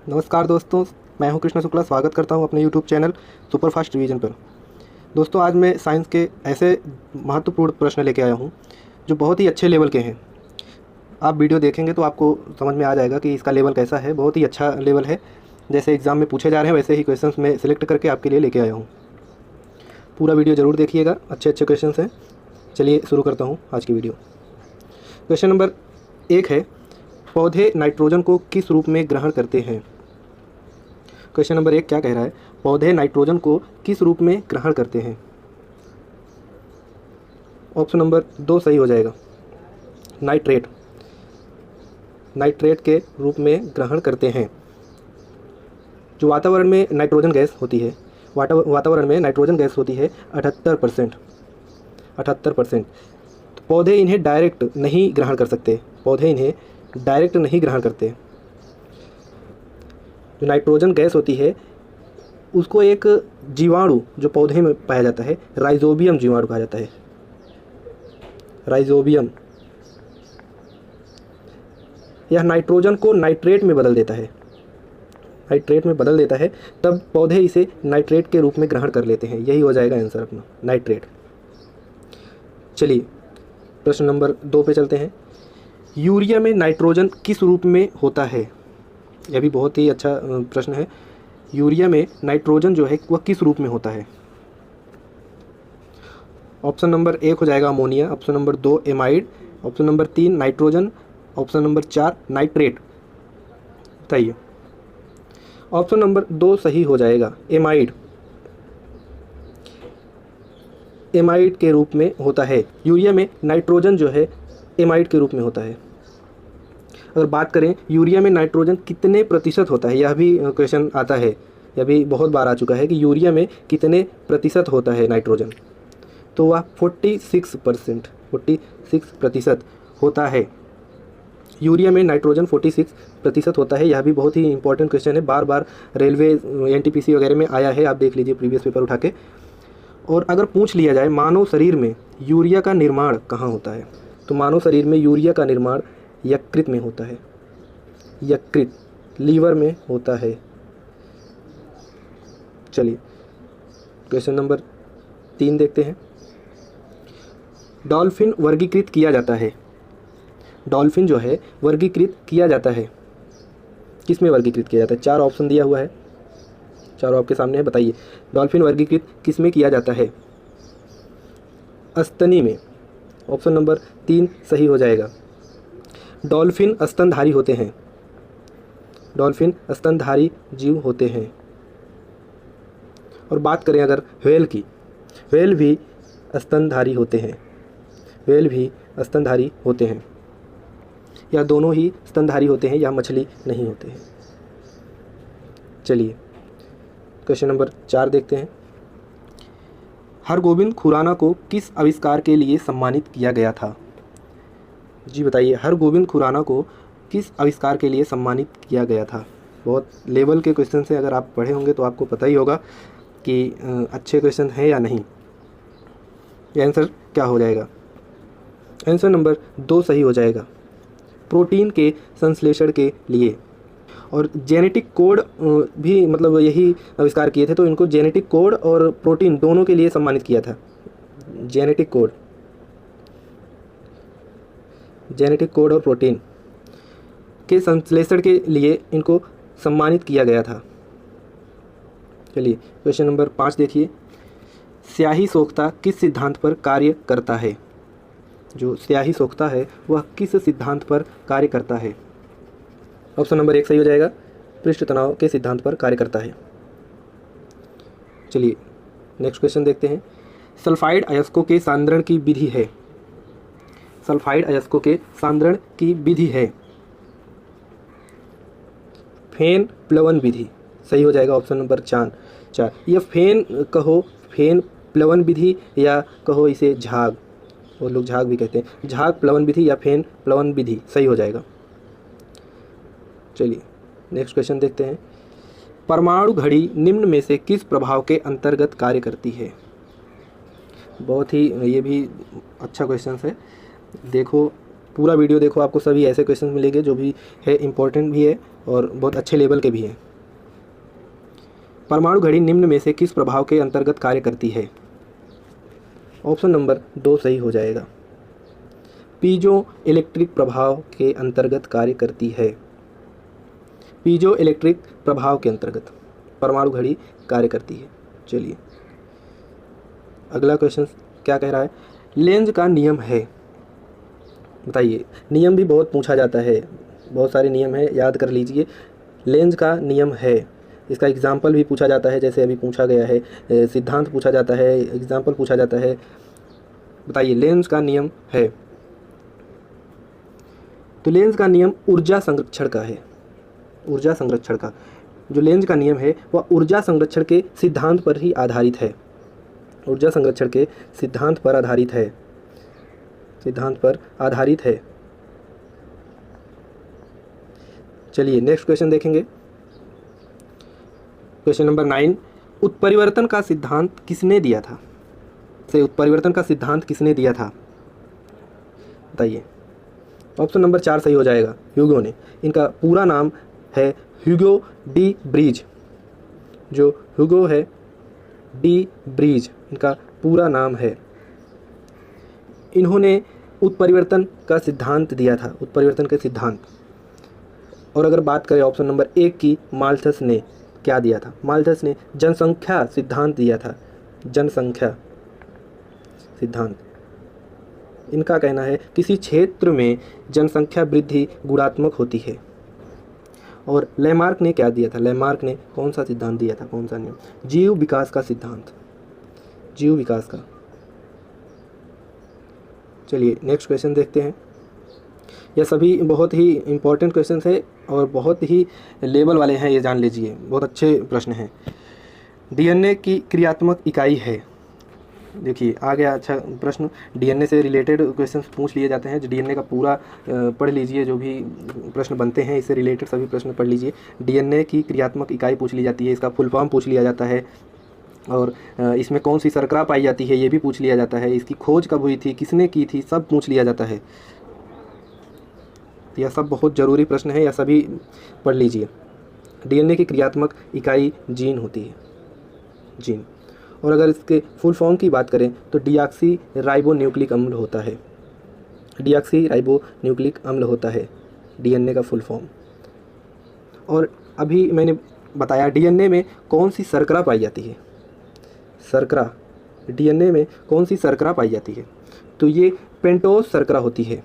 नमस्कार दोस्तों, मैं हूं कृष्ण शुक्ला। स्वागत करता हूं अपने YouTube channel super fast revision पर। दोस्तों, आज मैं साइंस के ऐसे महत्वपूर्ण प्रश्न लेके आया हूं जो बहुत ही अच्छे लेवल के हैं। आप वीडियो देखेंगे तो आपको समझ में आ जाएगा कि इसका लेवल कैसा है। बहुत ही अच्छा लेवल है। जैसे एग्ज़ाम में पूछे जा रहे हैं वैसे ही क्वेश्चन मैं सिलेक्ट करके आपके लिए लेके आया हूँ। पूरा वीडियो ज़रूर देखिएगा, अच्छे अच्छे क्वेश्चन हैं। चलिए शुरू करता हूँ आज की वीडियो। क्वेश्चन नंबर 1 है, पौधे नाइट्रोजन को किस रूप में ग्रहण करते हैं। क्वेश्चन नंबर 1 क्या कह रहा है, पौधे नाइट्रोजन को किस रूप में ग्रहण करते हैं। ऑप्शन नंबर 2 सही हो जाएगा, नाइट्रेट। नाइट्रेट के रूप में ग्रहण करते हैं। जो वातावरण में नाइट्रोजन गैस होती है, वातावरण में नाइट्रोजन गैस होती है 78%। तो पौधे इन्हें डायरेक्ट नहीं ग्रहण कर सकते। पौधे इन्हें डायरेक्ट नहीं ग्रहण करते। जो नाइट्रोजन गैस होती है उसको एक जीवाणु जो पौधे में पाया जाता है, राइजोबियम जीवाणु कहा जाता है। राइजोबियम यह नाइट्रोजन को नाइट्रेट में बदल देता है। नाइट्रेट में बदल देता है, तब पौधे इसे नाइट्रेट के रूप में ग्रहण कर लेते हैं। यही हो जाएगा आंसर अपना, नाइट्रेट। चलिए प्रश्न नंबर 2 पे चलते हैं। यूरिया में नाइट्रोजन किस रूप में होता है। यह भी बहुत ही अच्छा प्रश्न है। यूरिया में नाइट्रोजन जो है वह किस रूप में होता है। ऑप्शन नंबर 1 हो जाएगा ammonia, option number 2 amide, option number 3 nitrogen, option number 4 nitrate. बताइए। ऑप्शन नंबर 2 सही हो जाएगा, एमाइड। एमाइड के रूप में होता है। यूरिया में नाइट्रोजन जो है एमाइड के रूप में होता है। अगर बात करें यूरिया में नाइट्रोजन कितने प्रतिशत होता है, यह भी क्वेश्चन आता है। यह भी बहुत बार आ चुका है कि यूरिया में कितने प्रतिशत होता है नाइट्रोजन। तो वह 46% होता है। यूरिया में नाइट्रोजन 46% होता है। यह भी बहुत ही इंपॉर्टेंट क्वेश्चन है। बार बार रेलवे NTPC वगैरह में आया है, आप देख लीजिए प्रीवियस पेपर उठा के। और अगर पूछ लिया जाए मानव शरीर में यूरिया का निर्माण कहाँ होता है, तो मानव शरीर में यूरिया का निर्माण यकृत में होता है। यकृत, लीवर में होता है। चलिए क्वेश्चन नंबर 3 देखते हैं। डॉल्फिन वर्गीकृत किया जाता है। डॉल्फिन जो है वर्गीकृत किया जाता है, किस में वर्गीकृत किया जाता है। 4 ऑप्शन दिया हुआ है, चारों आपके सामने है। बताइए डॉल्फिन वर्गीकृत किस में किया जाता है। स्तनी में। ऑप्शन नंबर 3 सही हो जाएगा। डॉल्फिन स्तनधारी होते हैं। डॉल्फिन स्तनधारी जीव होते हैं। और बात करें अगर व्हेल की, व्हेल भी स्तनधारी होते हैं। व्हेल भी स्तनधारी होते हैं। या दोनों ही स्तनधारी होते हैं, या मछली नहीं होते हैं। चलिए क्वेश्चन नंबर 4 देखते हैं। हरगोविंद खुराना को किस आविष्कार के लिए सम्मानित किया गया था। जी बताइए, हरगोविंद खुराना को किस आविष्कार के लिए सम्मानित किया गया था। बहुत लेवल के क्वेश्चन से अगर आप पढ़े होंगे तो आपको पता ही होगा कि अच्छे क्वेश्चन हैं या नहीं। ये आंसर क्या हो जाएगा। आंसर नंबर 2 सही हो जाएगा, प्रोटीन के संश्लेषण के लिए। और जेनेटिक कोड भी मतलब यही आविष्कार किए थे, तो इनको जेनेटिक कोड और प्रोटीन दोनों के लिए सम्मानित किया था। जेनेटिक कोड और प्रोटीन के संश्लेषण के लिए इनको सम्मानित किया गया था। चलिए क्वेश्चन नंबर 5 देखिए। स्याही सोखता किस सिद्धांत पर कार्य करता है। जो स्याही सोखता है वह किस सिद्धांत पर कार्य करता है। ऑप्शन नंबर 1 सही हो जाएगा, पृष्ठ तनाव के सिद्धांत पर कार्य करता है। चलिए नेक्स्ट क्वेश्चन देखते हैं। सल्फाइड अयस्कों के सांद्रण की विधि है। सल्फाइड अयस्कों के सांद्रण की विधि है फेन प्लवन विधि। सही हो जाएगा ऑप्शन नंबर 4। यह फेन कहो, फेन प्लवन विधि, या कहो इसे झाग, वो लोग झाग भी कहते हैं। झाग प्लवन विधि या फेन प्लवन विधि सही हो जाएगा। चलिए नेक्स्ट क्वेश्चन देखते हैं। परमाणु घड़ी निम्न में से किस प्रभाव के अंतर्गत कार्य करती है। बहुत ही ये भी अच्छा क्वेश्चन है। देखो पूरा वीडियो देखो, आपको सभी ऐसे क्वेश्चन मिलेंगे जो भी है इम्पोर्टेंट भी है और बहुत अच्छे लेवल के भी हैं। परमाणु घड़ी निम्न में से किस प्रभाव के अंतर्गत कार्य करती है? ऑप्शन नंबर 2 सही हो जाएगा। पीजो इलेक्ट्रिक प्रभाव के अंतर्गत कार्य करती है। पीजो इलेक्ट्रिक प्रभाव के अंतर्गत परमाणु घड़ी कार्य करती है। चलिए अगला क्वेश्चन क्या कह रहा है? लेंज का नियम है, बताइए। नियम भी बहुत पूछा जाता है, बहुत सारे नियम है, याद कर लीजिए। लेंज का नियम है, इसका एग्जाम्पल भी पूछा जाता है, जैसे अभी पूछा गया है, सिद्धांत पूछा जाता है, एग्जाम्पल पूछा जाता है। बताइए लेंज का नियम है। तो लेंज का नियम ऊर्जा संरक्षण का है, ऊर्जा संरक्षण का। जो लेंज का नियम है वह ऊर्जा संरक्षण के सिद्धांत पर ही आधारित है, ऊर्जा संरक्षण के सिद्धांत पर आधारित है, सिद्धांत पर आधारित है। चलिए नेक्स्ट क्वेश्चन देखेंगे। क्वेश्चन नंबर 9, उत्परिवर्तन का सिद्धांत किसने दिया था? उत्परिवर्तन का सिद्धांत किसने दिया था? बताइए। ऑप्शन नंबर 4 सही हो जाएगा, ह्यूगो ने। इनका पूरा नाम है ह्यूगो डी ब्रीज। जो ह्यूगो है डी ब्रीज, इनका पूरा नाम है। इन्होंने उत्परिवर्तन का सिद्धांत दिया था, उत्परिवर्तन के सिद्धांत। और अगर बात करें ऑप्शन नंबर 1 की, माल्थस ने क्या दिया था? माल्थस ने जनसंख्या सिद्धांत दिया था, जनसंख्या सिद्धांत। इनका कहना है किसी क्षेत्र में जनसंख्या वृद्धि गुणात्मक होती है। और लेमार्क ने क्या दिया था? लेमार्क ने कौन सा सिद्धांत दिया था, कौन सा नियम? जीव विकास का सिद्धांत, जीव विकास का। चलिए नेक्स्ट क्वेश्चन देखते हैं। यह सभी बहुत ही इम्पोर्टेंट क्वेश्चन है और बहुत ही लेवल वाले हैं, ये जान लीजिए, बहुत अच्छे प्रश्न हैं। डीएनए की क्रियात्मक इकाई है। देखिए आ गया अच्छा प्रश्न, डीएनए से रिलेटेड क्वेश्चन पूछ लिए जाते हैं। जो डीएनए का पूरा पढ़ लीजिए, जो भी प्रश्न बनते हैं इससे रिलेटेड सभी प्रश्न पढ़ लीजिए। डीएनए की क्रियात्मक इकाई पूछ ली जाती है, इसका फुल फॉर्म पूछ लिया जाता है, और इसमें कौन सी शर्करा पाई जाती है ये भी पूछ लिया जाता है। इसकी खोज कब हुई थी, किसने की थी, सब पूछ लिया जाता है। यह सब बहुत ज़रूरी प्रश्न है, यह सभी पढ़ लीजिए। डीएनए की क्रियात्मक इकाई जीन होती है, जीन। और अगर इसके फुल फॉर्म की बात करें तो डीऑक्सी राइबो न्यूक्लिक अम्ल होता है, डीऑक्सी राइबो न्यूक्लिक अम्ल होता है डीएनए का फुल फॉर्म। और अभी मैंने बताया डीएनए में कौन सी शर्करा पाई जाती है, शर्करा, डीएनए में कौन सी शर्करा पाई जाती है? तो ये पेंटोस शर्करा होती है,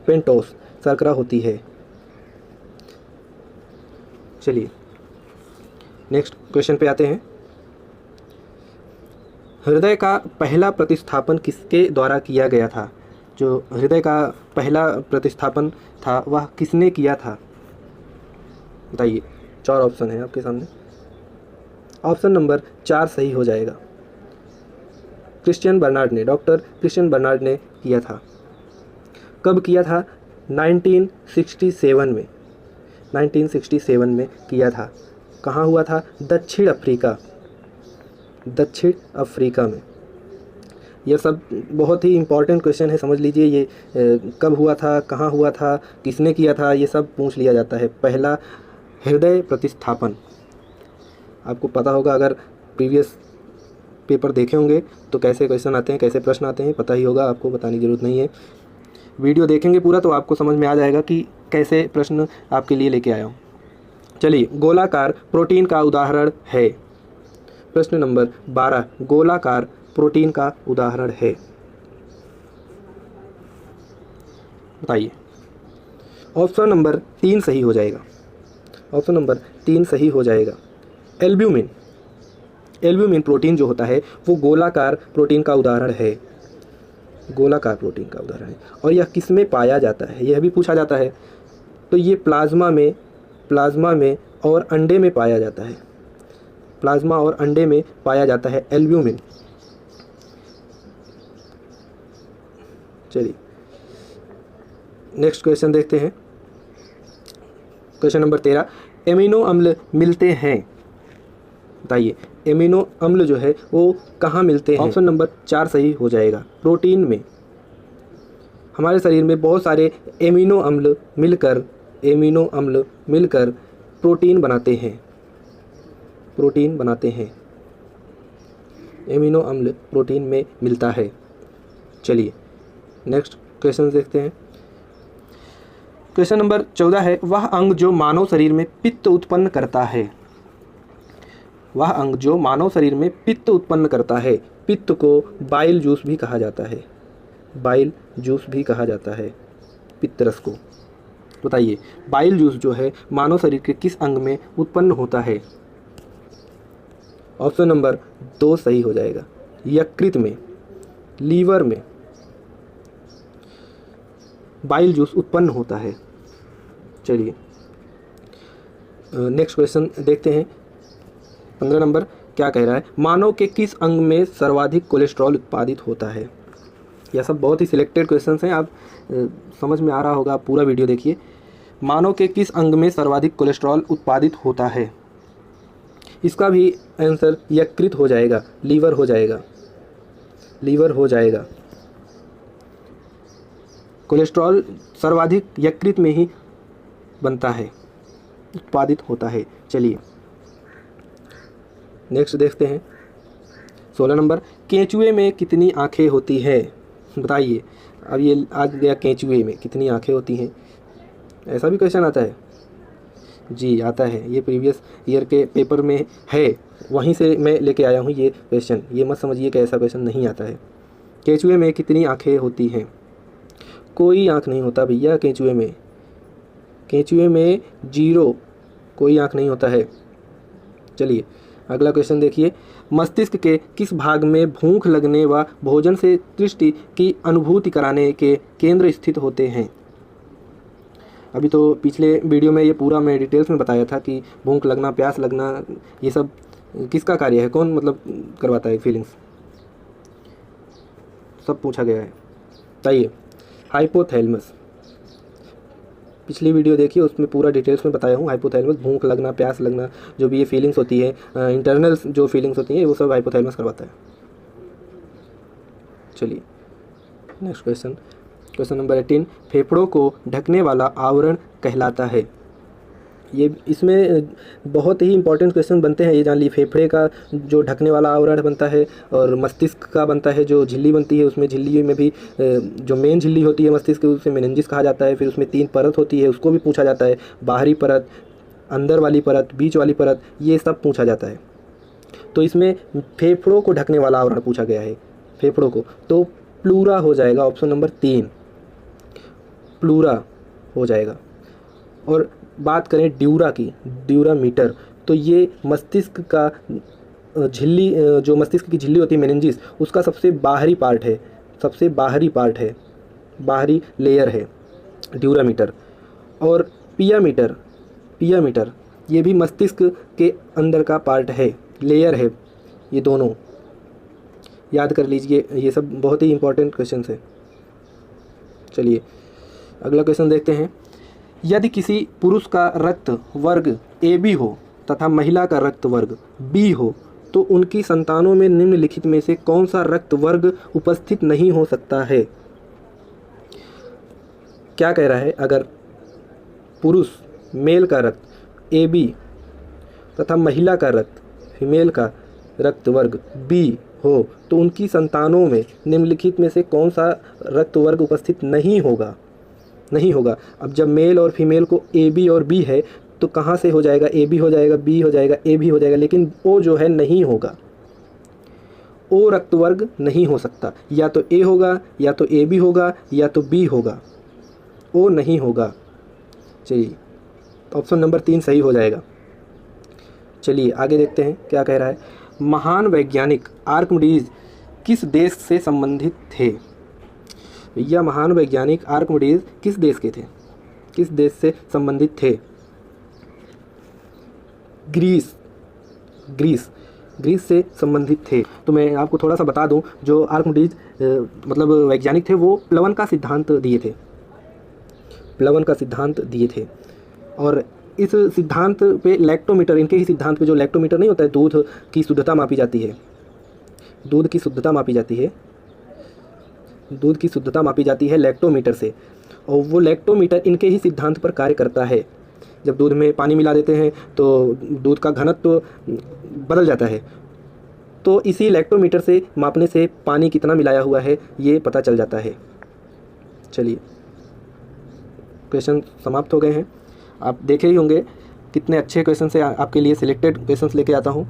पेंटोस शर्करा होती है। चलिए नेक्स्ट क्वेश्चन पे आते हैं। हृदय का पहला प्रतिस्थापन किसके द्वारा किया गया था? जो हृदय का पहला प्रतिस्थापन था वह किसने किया था? बताइए। 4 ऑप्शन है आपके सामने। ऑप्शन नंबर 4 सही हो जाएगा। क्रिश्चियन बर्नार्ड ने, डॉक्टर क्रिश्चियन बर्नार्ड ने किया था। कब किया था? 1967 में, 1967 में किया था। कहाँ हुआ था? दक्षिण अफ्रीका, दक्षिण अफ्रीका में। यह सब बहुत ही इम्पोर्टेंट क्वेश्चन है, समझ लीजिए। ये कब हुआ था, कहाँ हुआ था, किसने किया था, ये सब पूछ लिया जाता है। पहला हृदय प्रतिस्थापन आपको पता होगा, अगर प्रीवियस पेपर देखे होंगे तो कैसे क्वेश्चन आते हैं, कैसे प्रश्न आते हैं पता ही होगा, आपको बताने की ज़रूरत नहीं है। वीडियो देखेंगे पूरा तो आपको समझ में आ जाएगा कि कैसे प्रश्न आपके लिए लेके आया हूँ। चलिए, गोलाकार प्रोटीन का उदाहरण है। प्रश्न नंबर 12, गोलाकार प्रोटीन का उदाहरण है, बताइए। ऑप्शन नंबर 3 सही हो जाएगा, ऑप्शन नंबर 3 सही हो जाएगा। एल्ब्यूमिन, एल्ब्यूमिन प्रोटीन जो होता है वो गोलाकार प्रोटीन का उदाहरण है, गोलाकार प्रोटीन का उदाहरण है। और यह किस में पाया जाता है, यह भी पूछा जाता है। तो ये प्लाज्मा में और अंडे में पाया जाता है, प्लाज्मा और अंडे में पाया जाता है एल्ब्यूमिन। चलिए नेक्स्ट क्वेश्चन देखते हैं। क्वेश्चन नंबर 13, एमिनो अम्ल मिलते हैं, बताइए। एमिनो अम्ल जो है वो कहाँ मिलते हैं? ऑप्शन नंबर 4 सही हो जाएगा, प्रोटीन में। हमारे शरीर में बहुत सारे एमिनो अम्ल मिलकर प्रोटीन बनाते हैं। प्रोटीन बनाते हैं। एमिनो अम्ल प्रोटीन में मिलता है। चलिए नेक्स्ट क्वेश्चन देखते हैं। क्वेश्चन नंबर 14 है, वह अंग जो मानव शरीर में पित्त उत्पन्न करता है। वह अंग जो मानव शरीर में पित्त उत्पन्न करता है। पित्त को बाइल जूस भी कहा जाता है। बाइल जूस भी कहा जाता है पित्त रस को। बताइए बाइल जूस जो है मानव शरीर के किस अंग में उत्पन्न होता है। ऑप्शन नंबर 2 सही हो जाएगा। यकृत में, लीवर में बाइल जूस उत्पन्न होता है। चलिए नेक्स्ट क्वेश्चन देखते हैं। 15 नंबर क्या कह रहा है, मानव के किस अंग में सर्वाधिक कोलेस्ट्रॉल उत्पादित होता है। यह सब बहुत ही सिलेक्टेड क्वेश्चंस हैं, आप समझ में आ रहा होगा, आप पूरा वीडियो देखिए। मानव के किस अंग में सर्वाधिक कोलेस्ट्रॉल उत्पादित होता है। इसका भी आंसर यकृत हो जाएगा, लीवर हो जाएगा। लीवर हो जाएगा। कोलेस्ट्रॉल सर्वाधिक यकृत में ही बनता है, उत्पादित होता है। चलिए नेक्स्ट देखते हैं। 16 नंबर, केंचुए में कितनी आंखें होती है। बताइए, अब ये आज गया केंचुए में कितनी आंखें होती हैं। ऐसा भी क्वेश्चन आता है जी, आता है। ये प्रीवियस ईयर के पेपर में है, वहीं से मैं लेके आया हूँ ये क्वेश्चन। ये मत समझिए कि ऐसा क्वेश्चन नहीं आता है। केंचुए में कितनी आंखें होती हैं। कोई आँख नहीं होता भैया केंचुए में। केंचुए में 0, कोई आँख नहीं होता है। चलिए अगला क्वेश्चन देखिए। मस्तिष्क के किस भाग में भूख लगने व भोजन से तृष्टि की अनुभूति कराने के केंद्र स्थित होते हैं। अभी तो पिछले वीडियो में ये पूरा मैं डिटेल्स में बताया था कि भूख लगना, प्यास लगना, ये सब किसका कार्य है, कौन मतलब करवाता है फीलिंग्स, सब पूछा गया है। बताइए हाइपोथैलेमस। पिछली वीडियो देखिए, उसमें पूरा डिटेल्स में बताया हूँ। हाइपोथैलेमस भूख लगना, प्यास लगना, जो भी ये फीलिंग्स होती है, इंटरनल जो फीलिंग्स होती हैं, वो सब हाइपोथैलेमस करवाता है। चलिए नेक्स्ट क्वेश्चन। क्वेश्चन नंबर 18, फेफड़ों को ढकने वाला आवरण कहलाता है। ये इसमें बहुत ही इंपॉर्टेंट क्वेश्चन बनते हैं, ये जान ली। फेफड़े का जो ढकने वाला आवरण बनता है, और मस्तिष्क का बनता है जो झिल्ली बनती है, उसमें झिल्ली में भी जो मेन झिल्ली होती है मस्तिष्क, उसे मेनिंजिस कहा जाता है। फिर उसमें 3 परत होती है, उसको भी पूछा जाता है। बाहरी परत, अंदर वाली परत, बीच वाली परत, ये सब पूछा जाता है। तो इसमें फेफड़ों को ढकने वाला आवरण पूछा गया है, फेफड़ों को, तो प्लूरा हो जाएगा। ऑप्शन नंबर 3 प्लूरा हो जाएगा। और बात करें ड्यूरा की, ड्यूरामीटर, तो ये मस्तिष्क का झिल्ली, जो मस्तिष्क की झिल्ली होती है मेनिंजिस, उसका सबसे बाहरी पार्ट है, सबसे बाहरी पार्ट है, बाहरी लेयर है ड्यूरामीटर। और पियामीटर, पियामीटर ये भी मस्तिष्क के अंदर का पार्ट है, लेयर है। ये दोनों याद कर लीजिए, ये सब बहुत ही इंपॉर्टेंट क्वेश्चन है। चलिए अगला क्वेश्चन देखते हैं। यदि किसी पुरुष का रक्त वर्ग AB हो तथा महिला का रक्त वर्ग B हो, तो उनकी संतानों में निम्नलिखित में से कौन सा रक्त वर्ग उपस्थित नहीं हो सकता है। क्या कह रहा है, अगर पुरुष मेल का रक्त AB तथा महिला का रक्त फीमेल का रक्त वर्ग B हो, तो उनकी संतानों में निम्नलिखित में से कौन सा रक्त वर्ग उपस्थित नहीं होगा, नहीं होगा। अब जब मेल और फीमेल को AB और B है, तो कहाँ से हो जाएगा, AB हो जाएगा, B हो जाएगा, AB हो जाएगा, लेकिन O जो है नहीं होगा। O रक्त वर्ग नहीं हो सकता, या तो A होगा, या तो AB होगा, या तो B होगा, O नहीं होगा। चलिए ऑप्शन नंबर 3 सही हो जाएगा। चलिए आगे देखते हैं क्या कह रहा है। महान वैज्ञानिक आर्किमिडीज किस देश से संबंधित थे। भैया महान वैज्ञानिक आर्किमिडीज किस देश के थे, किस देश से संबंधित थे। ग्रीस, ग्रीस, ग्रीस से संबंधित थे। तो मैं आपको थोड़ा सा बता दूं, जो आर्किमिडीज मतलब वैज्ञानिक थे, वो प्लवन का सिद्धांत दिए थे, प्लवन का सिद्धांत दिए थे। और इस सिद्धांत पे लैक्टोमीटर, इनके ही सिद्धांत पे जो लैक्टोमीटर नहीं होता है, दूध की शुद्धता मापी जाती है, दूध की शुद्धता मापी जाती है, दूध की शुद्धता मापी जाती है लैक्टोमीटर से। और वो लैक्टोमीटर इनके ही सिद्धांत पर कार्य करता है। जब दूध में पानी मिला देते हैं तो दूध का घनत्व तो बदल जाता है। तो इसी लैक्टोमीटर से मापने से पानी कितना मिलाया हुआ है ये पता चल जाता है। चलिए, क्वेश्चन समाप्त हो गए हैं। आप देखे ही होंगे कितने अच्छे क्वेश्चन से आपके लिए सिलेक्टेड क्वेश्चंस लेके आता हूँ।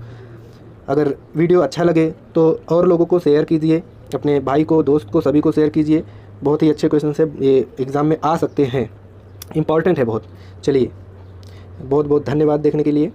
अगर वीडियो अच्छा लगे तो और लोगों को शेयर कीजिए, अपने भाई को, दोस्त को, सभी को शेयर कीजिए। बहुत ही अच्छे क्वेश्चन से ये एग्ज़ाम में आ सकते हैं, इम्पॉर्टेंट है बहुत। चलिए, बहुत बहुत धन्यवाद देखने के लिए।